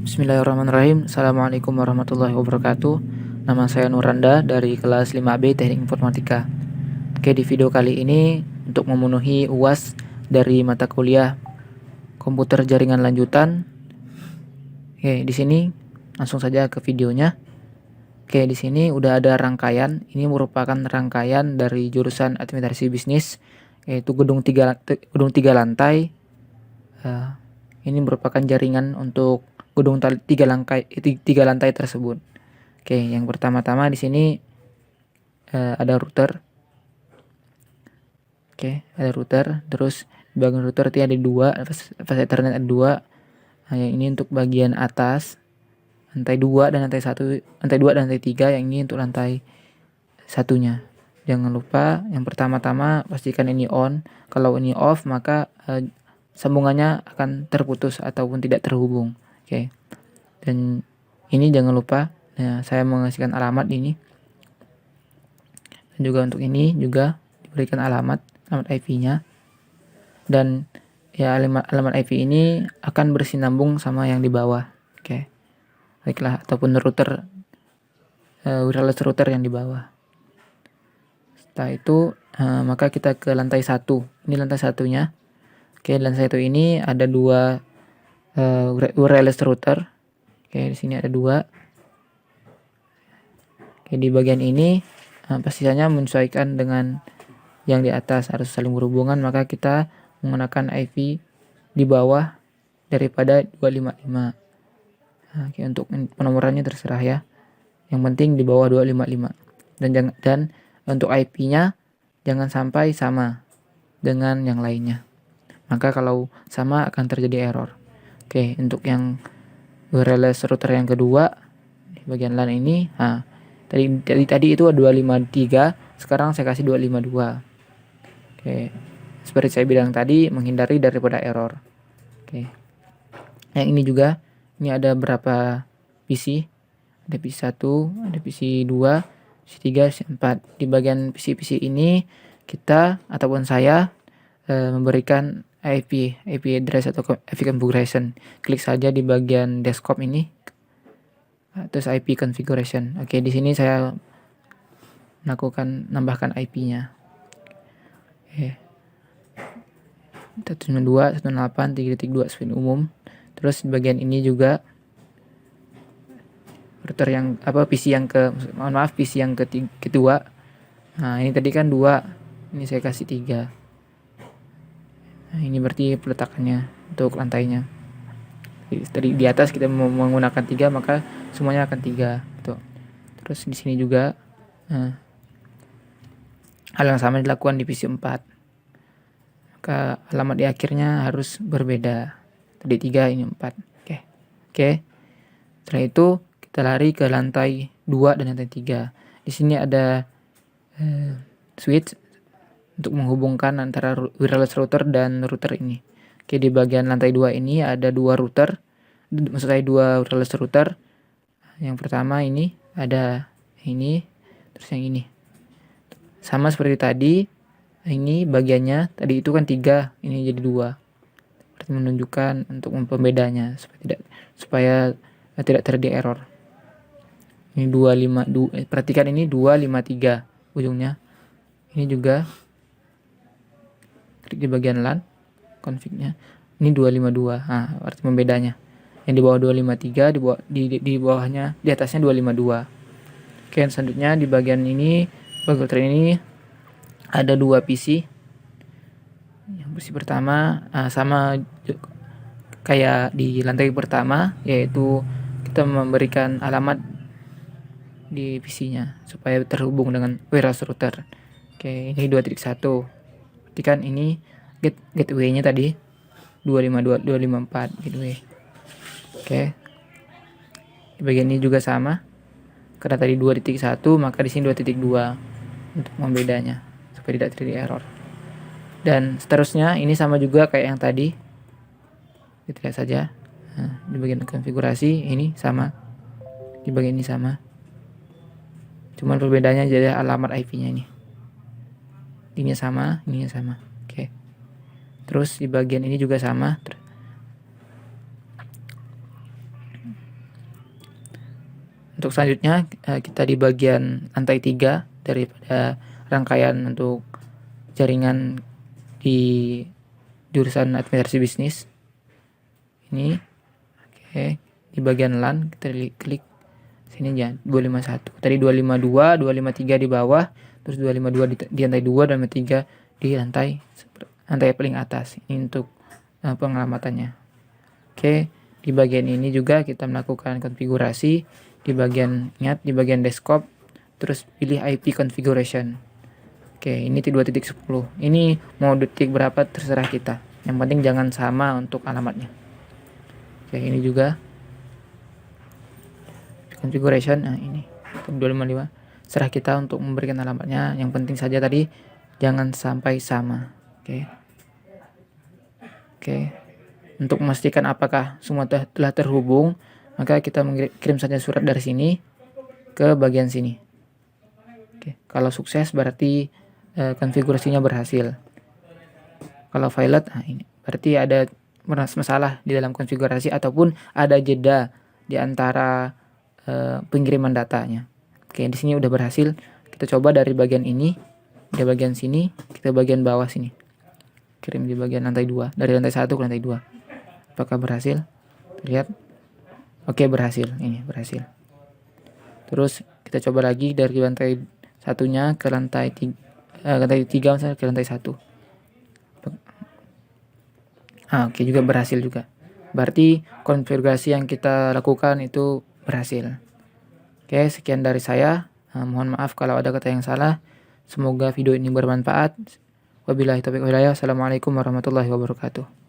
Bismillahirrahmanirrahim. Assalamualaikum warahmatullahi wabarakatuh. Nama saya Nuranda dari kelas 5B Teknik Informatika. Oke, di video kali ini untuk memenuhi UAS dari mata kuliah Komputer Jaringan Lanjutan. Oke, di sini langsung saja ke videonya. Oke, di sini udah ada rangkaian. Ini merupakan rangkaian dari jurusan Administrasi Bisnis, yaitu gedung 3 lantai. Ini merupakan jaringan untuk gedung 3 lantai tersebut. Oke, yang pertama-tama di sini ada router. Oke, ada router. Terus di bagian router itu ada dua, fase Ethernet ada dua. Nah, yang ini untuk bagian atas, lantai 2 dan lantai 1, lantai 2 dan lantai 3. Yang ini untuk lantai satunya. Jangan lupa yang pertama-tama pastikan ini on. Kalau ini off maka sambungannya akan terputus ataupun tidak terhubung. Oke. Dan ini jangan lupa, saya mengasihkan alamat ini. Dan juga untuk ini juga diberikan alamat IP-nya. Dan ya alamat IP ini akan bersinambung sama yang di bawah. Oke. Baiklah, ataupun router wireless router yang di bawah. Setelah itu maka kita ke lantai 1. Ini lantai satunya. Oke, lantai 1 ini ada dua wireless router. Oke, di sini ada dua. Oke, di bagian ini pastinya menyesuaikan dengan yang di atas, harus saling berhubungan, maka kita menggunakan IP di bawah daripada 255. Oke, untuk penomorannya terserah ya. Yang penting di bawah 255. Dan untuk IP-nya jangan sampai sama dengan yang lainnya. Maka kalau sama akan terjadi error. Oke, untuk yang wireless router yang kedua di bagian LAN ini, tadi itu 253, sekarang saya kasih 252. Oke, seperti saya bilang tadi, menghindari daripada error. Oke. Yang ini juga, ini ada berapa PC? Ada PC 1, ada PC 2, PC 3, PC 4. Di bagian PC-PC ini kita ataupun saya memberikan IP address atau IP configuration. Klik saja di bagian desktop ini, terus IP configuration. Oke, di sini saya nambahkan IP-nya. Oke. 192, 108, 3.2 spin umum. Terus di bagian ini juga router yang PC yang PC yang kedua. Nah, ini tadi kan 2, ini saya kasih 3. Nah, ini berarti peletakannya untuk lantainya. Tadi di atas kita menggunakan 3, maka semuanya akan 3. Tuh. Terus di sini juga hal yang sama dilakukan di PC 4. Maka alamat di akhirnya harus berbeda. Tadi 3, ini 4. Oke. Setelah itu kita lari ke lantai 2 dan lantai 3. Di sini ada switch untuk menghubungkan antara wireless router dan router ini. Oke, di bagian lantai 2 ini ada 2 router. Maksud saya 2 wireless router. Yang pertama ini ada ini, terus yang ini. Sama seperti tadi, ini bagiannya tadi itu kan 3, ini jadi 2. Berarti menunjukkan untuk pembedanya supaya tidak terjadi error. Ini 252, perhatikan ini 253 ujungnya. Ini juga klik di bagian LAN config-nya. Ini 252. Nah, berarti pembedanya. Yang di bawah 253, di bawahnya, di atasnya 252. Oke, selanjutnya di bagian ini, bagian ini ada 2 PC. Yang PC pertama sama kayak di lantai pertama, yaitu kita memberikan alamat di PC-nya supaya terhubung dengan wireless router. Oke, ini 2.1. Berarti kan ini gateway-nya tadi 252, 254 gateway. Oke. Di bagian ini juga sama. Karena tadi 2.1, maka di sini 2.2 untuk membedanya supaya tidak terjadi error. Dan seterusnya ini sama juga kayak yang tadi. Kita lihat saja. Nah, di bagian konfigurasi ini sama. Di bagian ini sama. Cuman perbedaannya jadi alamat IP-nya ini. Ininya sama, ininya sama. Oke. Terus di bagian ini juga sama. Untuk selanjutnya kita di bagian lantai 3 daripada rangkaian untuk jaringan di jurusan administrasi bisnis. Ini oke, di bagian LAN kita klik sini ya 251. Tadi 252, 253 di bawah, terus 252 di lantai 2, 253 di lantai paling atas. Ini untuk pengalamatannya. Oke, di bagian ini juga kita melakukan konfigurasi di bagian NAT, di bagian desktop, terus pilih IP configuration. Oke, ini 2.10. Ini mau detik berapa terserah kita. Yang penting jangan sama untuk alamatnya. Oke, ini juga configuration. Nah, ini 255. Serah kita untuk memberikan alamatnya. Yang penting saja tadi jangan sampai sama. Oke. Untuk memastikan apakah semua telah terhubung, maka kita kirim saja surat dari sini ke bagian sini. Oke, kalau sukses berarti konfigurasinya berhasil. Kalau violet, nah ini berarti ada masalah di dalam konfigurasi ataupun ada jeda di antara pengiriman datanya. Oke, di sini udah berhasil. Kita coba dari bagian ini, di bagian sini, kita bagian bawah sini. Kirim di bagian lantai 2, dari lantai 1 ke lantai 2. Apakah berhasil? Lihat. Oke, berhasil. Ini berhasil. Terus kita coba lagi dari lantai 1-nya ke lantai 3, lantai 3 misalnya ke lantai 1. Oke, juga berhasil juga. Berarti konfigurasi yang kita lakukan itu berhasil. Oke, sekian dari saya. Mohon maaf kalau ada kata yang salah. Semoga video ini bermanfaat. Wabillahi taufiq wal hidayah. Assalamualaikum warahmatullahi wabarakatuh.